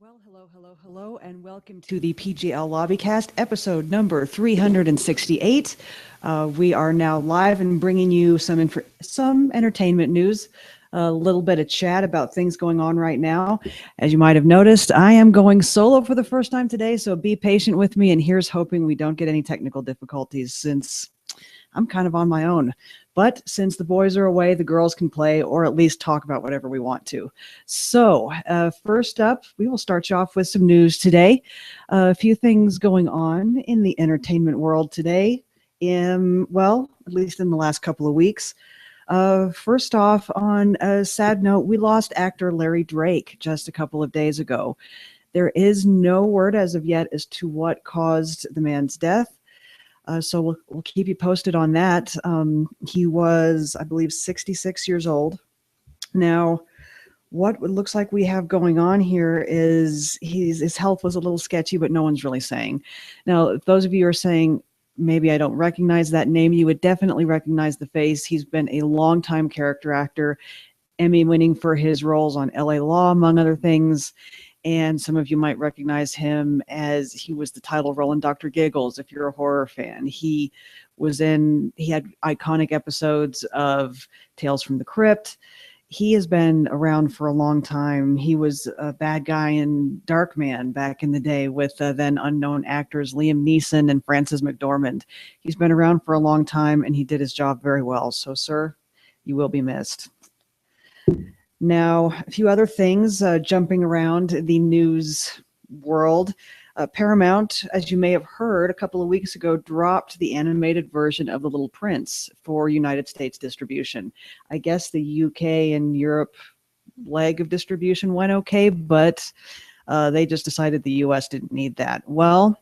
Well, hello, and welcome to the PGL Lobbycast, episode number 368. We are now live and bringing you some entertainment news, a little bit of chat about things going on right now. As you might have noticed, I am going solo for the first time today, so be patient with me, and here's hoping we don't get any technical difficulties since I'm kind of on my own. But since the boys are away, the girls can play or at least talk about whatever we want to. So first up, we will start you off with some news today. A few things going on in the entertainment world today, well, at least in the last couple of weeks. First off, on a sad note, we lost actor Larry Drake just a couple of days ago. There is no word as of yet as to what caused the man's death. So we'll keep you posted on that. He was, I believe, 66 years old. Now, what it looks like we have going on here is his health was a little sketchy, but no one's really saying. Now, if those of you are saying, maybe I don't recognize that name, you would definitely recognize the face. He's been a longtime character actor, Emmy winning for his roles on LA Law, among other things. And some of you might recognize him as he was the title role in Dr. Giggles, if you're a horror fan. He had iconic episodes of Tales from the Crypt. He has been around for a long time. He was a bad guy in Darkman back in the day with then unknown actors Liam Neeson and Frances McDormand. He's been around for a long time, and he did his job very well. So, sir, you will be missed. Now, a few other things jumping around the news world. Paramount, as you may have heard, a couple of weeks ago, dropped the animated version of The Little Prince for United States distribution. I guess the UK and Europe leg of distribution went okay, but they just decided the US didn't need that. Well,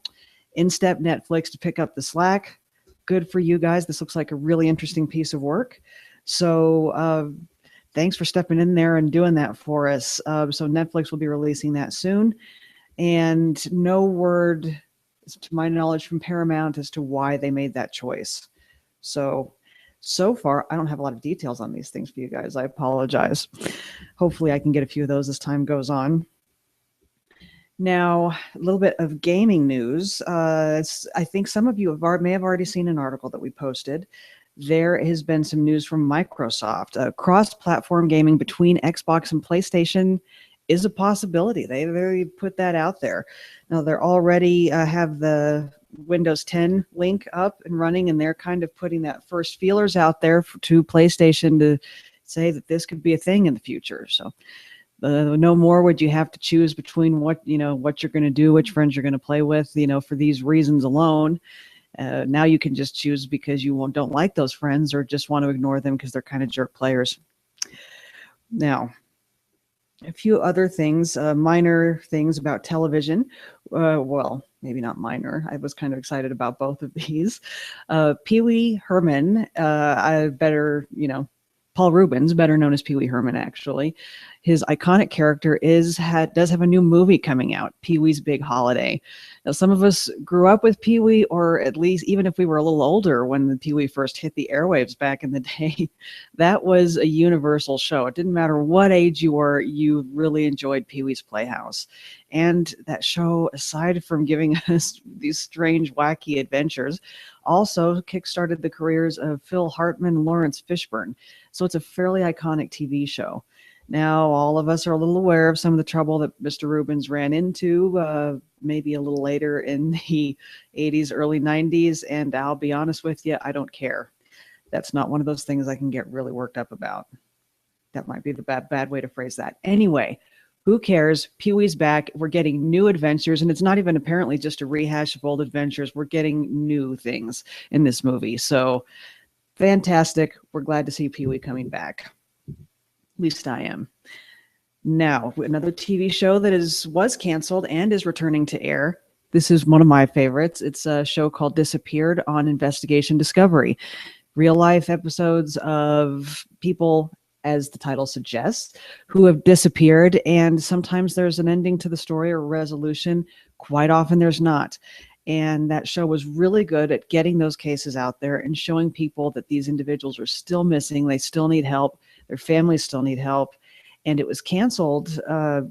in stepped Netflix to pick up the slack. Good for you guys. This looks like a really interesting piece of work. So, thanks for stepping in there and doing that for us. So Netflix will be releasing that soon. And no word, to my knowledge, from Paramount as to why they made that choice. So far, I don't have a lot of details on these things for you guys. I apologize. Hopefully I can get a few of those as time goes on. Now, a little bit of gaming news. I think some of you may have already seen an article that we posted. There has been some news from Microsoft. Cross-platform gaming between Xbox and PlayStation is a possibility. They put that out there. Now, they're already have the Windows 10 link up and running, and they're kind of putting that first feelers out there to PlayStation to say that this could be a thing in the future. So no more would you have to choose between what you're going to do, which friends you're going to play with, for these reasons alone. Now you can just choose because you don't like those friends or just want to ignore them because they're kind of jerk players. Now, a few other things, minor things about television. Well, maybe not minor. I was kind of excited about both of these. Pee Wee Herman, Paul Reubens, better known as Pee Wee Herman, actually. His iconic character does have a new movie coming out, Pee Wee's Big Holiday. Now, some of us grew up with Pee Wee, or at least even if we were a little older when the Pee Wee first hit the airwaves back in the day, that was a universal show. It didn't matter what age you were, you really enjoyed Pee Wee's Playhouse. And that show, aside from giving us these strange, wacky adventures, also kickstarted the careers of Phil Hartman and Lawrence Fishburne. So it's a fairly iconic TV show. Now, all of us are a little aware of some of the trouble that Mr. Reubens ran into maybe a little later in the 80s, early 90s, and I'll be honest with you, I don't care. That's not one of those things I can get really worked up about. That might be the bad way to phrase that. Anyway, who cares? Pee-wee's back. We're getting new adventures, and it's not even apparently just a rehash of old adventures. We're getting new things in this movie. So, fantastic. We're glad to see Pee-wee coming back. At least I am. Now, another TV show that was canceled and is returning to air. This is one of my favorites. It's a show called Disappeared on Investigation Discovery. Real life episodes of people, as the title suggests, who have disappeared, and sometimes there's an ending to the story or resolution. Quite often there's not. And that show was really good at getting those cases out there and showing people that these individuals are still missing. They still need help. Their families still need help. and it was canceled,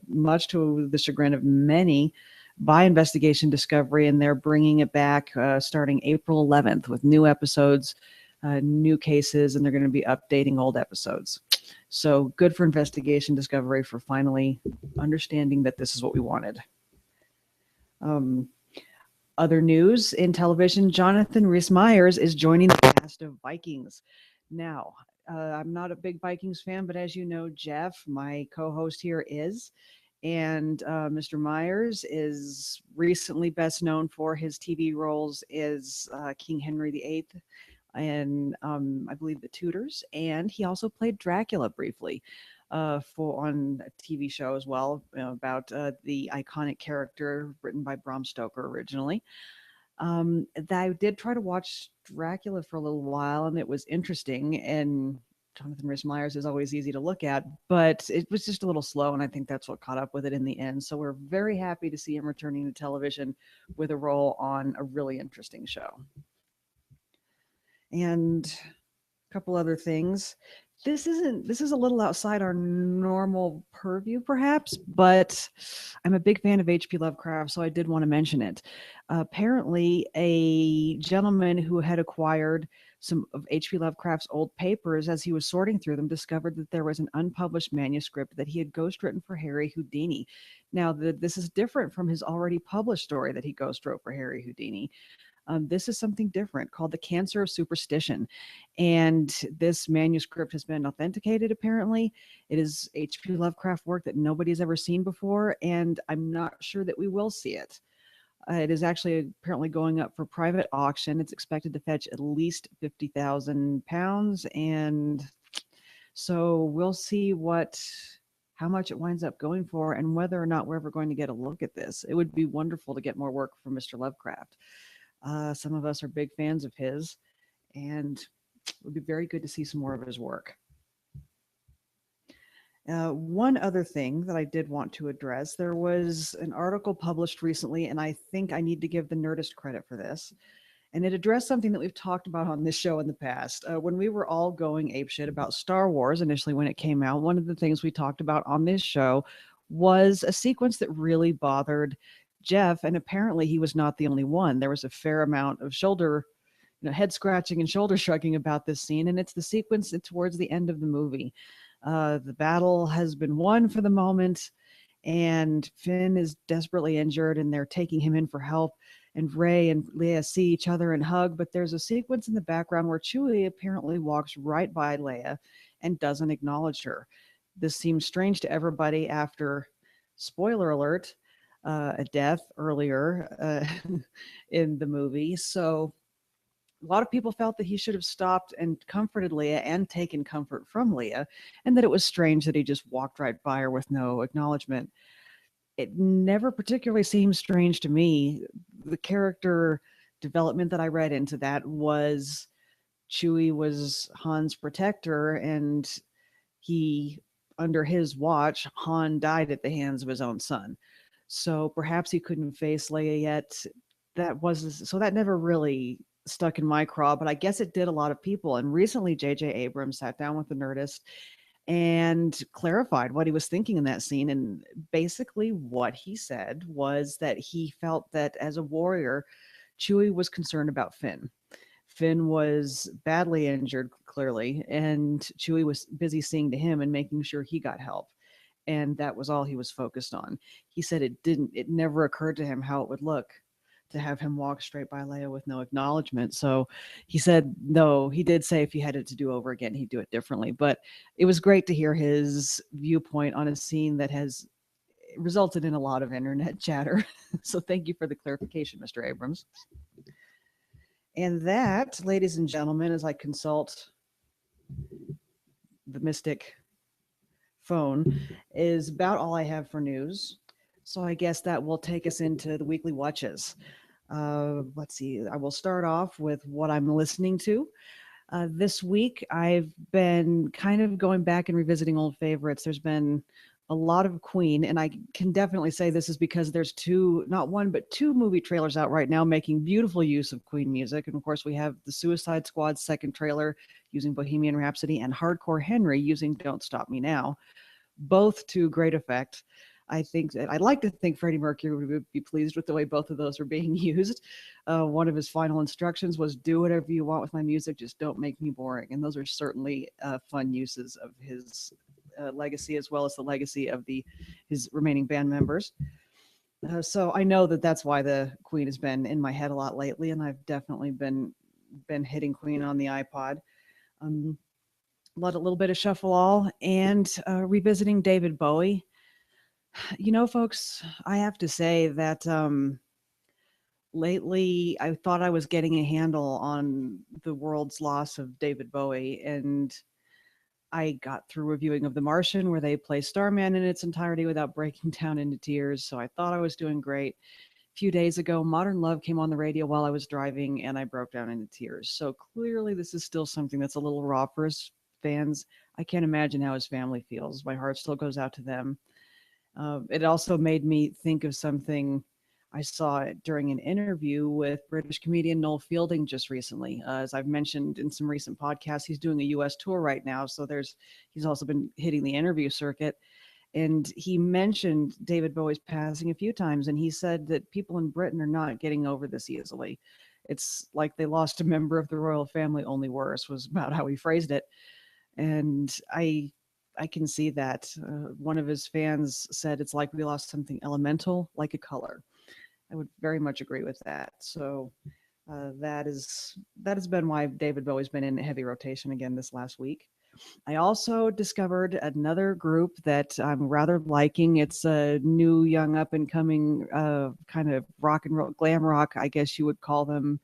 much to the chagrin of many, by Investigation Discovery, and they're bringing it back starting April 11th with new episodes, new cases, and they're going to be updating old episodes. So good for Investigation Discovery for finally understanding that this is what we wanted. Other news in television, Jonathan Rhys-Meyers is joining the cast of Vikings. Now, I'm not a big Vikings fan, but as you know, Jeff, my co-host here, is. And Mr. Myers is recently best known for his TV roles as King Henry VIII and I believe The Tudors. And he also played Dracula briefly on a TV show as well, about the iconic character written by Bram Stoker originally. I did try to watch Dracula for a little while, and it was interesting. And Jonathan Rhys-Meyers is always easy to look at, but it was just a little slow, and I think that's what caught up with it in the end. So we're very happy to see him returning to television with a role on a really interesting show. And a couple other things. This is a little outside our normal purview, perhaps, but I'm a big fan of H.P. Lovecraft, so I did want to mention it. Apparently, a gentleman who had acquired some of H.P. Lovecraft's old papers, as he was sorting through them, discovered that there was an unpublished manuscript that he had ghostwritten for Harry Houdini. Now, this is different from his already published story that he ghostwrote for Harry Houdini. This is something different called The Cancer of Superstition. And this manuscript has been authenticated, apparently. It is H.P. Lovecraft work that nobody's ever seen before, and I'm not sure that we will see it. It is actually apparently going up for private auction. It's expected to fetch at least £50,000. And so we'll see how much it winds up going for and whether or not we're ever going to get a look at this. It would be wonderful to get more work from Mr. Lovecraft. Some of us are big fans of his, and it would be very good to see some more of his work. One other thing that I did want to address, there was an article published recently, and I think I need to give the Nerdist credit for this. And it addressed something that we've talked about on this show in the past. When we were all going apeshit about Star Wars initially when it came out, one of the things we talked about on this show was a sequence that really bothered Jeff, and apparently he was not the only one. There was a fair amount of head scratching and shoulder shrugging about this scene, and it's the sequence towards the end of the movie. The battle has been won for the moment, and Finn is desperately injured, and they're taking him in for help. And Rey and Leia see each other and hug, but there's a sequence in the background where Chewie apparently walks right by Leia and doesn't acknowledge her. This seems strange to everybody after, spoiler alert, a death earlier in the movie. So a lot of people felt that he should have stopped and comforted Leia and taken comfort from Leia, and that it was strange that he just walked right by her with no acknowledgement. It never particularly seemed strange to me. The character development that I read into that was Chewie was Han's protector, and under his watch, Han died at the hands of his own son. So perhaps he couldn't face Leia yet. So that never really stuck in my craw, but I guess it did a lot of people. And recently, J.J. Abrams sat down with the Nerdist and clarified what he was thinking in that scene. And basically what he said was that he felt that as a warrior, Chewie was concerned about Finn. Finn was badly injured, clearly, and Chewie was busy seeing to him and making sure he got help. And that was all he was focused on. He said it never occurred to him how it would look to have him walk straight by Leia with no acknowledgement. So he said, no, he did say if he had it to do over again, he'd do it differently. But it was great to hear his viewpoint on a scene that has resulted in a lot of internet chatter. So thank you for the clarification, Mr. Abrams. And that, ladies and gentlemen, as I consult the Mystic phone, is about all I have for news. So I guess that will take us into the weekly watches. Let's see. I will start off with what I'm listening to. This week, I've been kind of going back and revisiting old favorites. There's been a lot of Queen, and I can definitely say this is because there's not one, but two movie trailers out right now making beautiful use of Queen music. And of course, we have the Suicide Squad's second trailer using Bohemian Rhapsody and Hardcore Henry using Don't Stop Me Now. both to great effect. I think that I'd like to think Freddie Mercury would be pleased with the way both of those are being used. One of his final instructions was, "Do whatever you want with my music, just don't make me boring." And those are certainly fun uses of his legacy, as well as the legacy of his remaining band members. So I know that that's why the Queen has been in my head a lot lately, and I've definitely been hitting Queen on the iPod. Um, a little bit of shuffle all and revisiting David Bowie. Folks, I have to say that lately I thought I was getting a handle on the world's loss of David Bowie, and I got through reviewing of The Martian, where they play Starman in its entirety without breaking down into tears. So I thought I was doing great. A few days ago, Modern Love came on the radio while I was driving, and I broke down into tears. So clearly, this is still something that's a little raw for his fans. I can't imagine how his family feels. My heart still goes out to them. It also made me think of something I saw during an interview with British comedian Noel Fielding just recently. As I've mentioned in some recent podcasts, he's doing a U.S. tour right now, so he's also been hitting the interview circuit. And he mentioned David Bowie's passing a few times, and he said that people in Britain are not getting over this easily. It's like they lost a member of the royal family, only worse, was about how he phrased it. And I can see that. One of his fans said it's like we lost something elemental, like a color. I would very much agree with that. So that has been why David Bowie's been in heavy rotation again this last week. I also discovered another group that I'm rather liking. It's a new, young, up and coming kind of rock and roll, glam rock, I guess you would call them.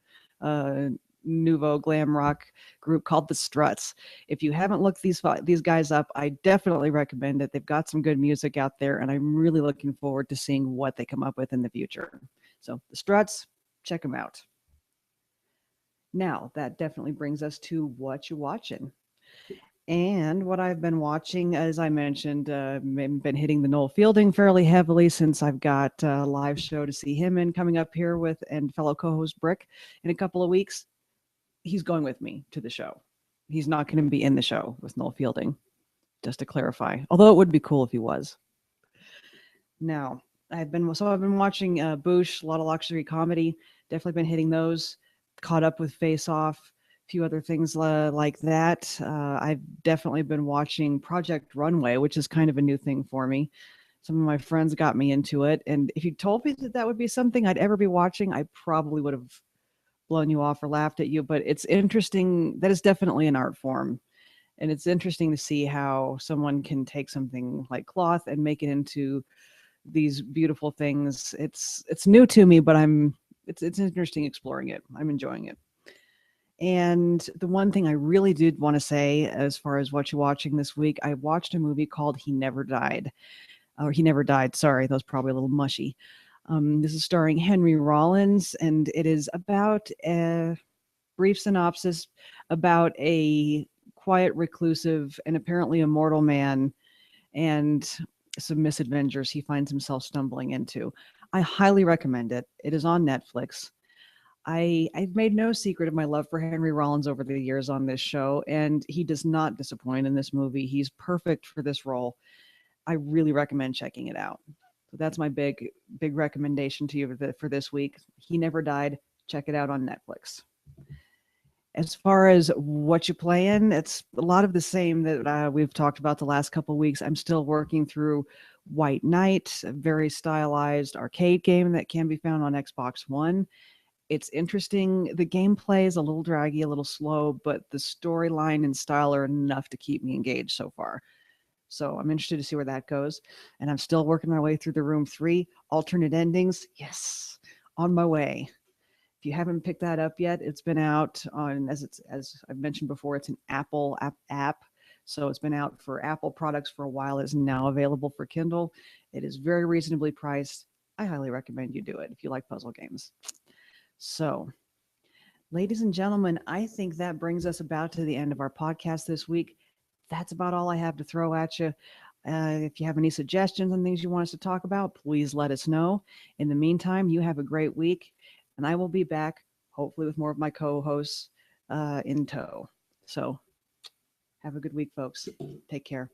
Nouveau glam rock group called the Struts. If you haven't looked these guys up, I definitely recommend it. They've got some good music out there, and I'm really looking forward to seeing what they come up with in the future. So the Struts, check them out. Now, that definitely brings us to what you're watching. And what I've been watching, as I mentioned, been hitting the Noel Fielding fairly heavily since I've got a live show to see him in coming up here with and fellow co-host Brick in a couple of weeks. He's going with me to the show. He's not going to be in the show with Noel Fielding, just to clarify. Although it would be cool if he was. Now, I've been watching Boosh, a lot of luxury comedy. Definitely been hitting those. Caught up with Face Off, a few other things like that. I've definitely been watching Project Runway, which is kind of a new thing for me. Some of my friends got me into it, and if you told me that would be something I'd ever be watching, I probably would have blown you off or laughed at you. But it's interesting. That is definitely an art form, and it's interesting to see how someone can take something like cloth and make it into these beautiful things. It's new to me, but it's interesting exploring it. I'm enjoying it. And the one thing I really did want to say, as far as what you're watching this week, I watched a movie called He Never Died. Or He Never Died. Sorry, that was probably a little mushy. This is starring Henry Rollins, and it is about a brief synopsis about a quiet, reclusive, and apparently immortal man and some misadventures he finds himself stumbling into. I highly recommend it. It is on Netflix. I've made no secret of my love for Henry Rollins over the years on this show, and he does not disappoint in this movie. He's perfect for this role. I really recommend checking it out. So that's my big recommendation to you for this week. He Never Died. Check it out on Netflix. As far as what you playing, it's a lot of the same that we've talked about the last couple of weeks. I'm still working through White Knight, a very stylized arcade game that can be found on Xbox One. It's interesting. The gameplay is a little draggy, a little slow, but the storyline and style are enough to keep me engaged so far. So I'm interested to see where that goes. And I'm still working my way through the Room 3 alternate endings. Yes, on my way. If you haven't picked that up yet, it's been out on, as I've mentioned before, it's an Apple app. So it's been out for Apple products for a while. It's now available for Kindle. It is very reasonably priced. I highly recommend you do it if you like puzzle games. So, ladies and gentlemen, I think that brings us about to the end of our podcast this week. That's about all I have to throw at you. If you have any suggestions and things you want us to talk about, please let us know. In the meantime, you have a great week, and I will be back, hopefully with more of my co-hosts in tow. So have a good week, folks. Take care.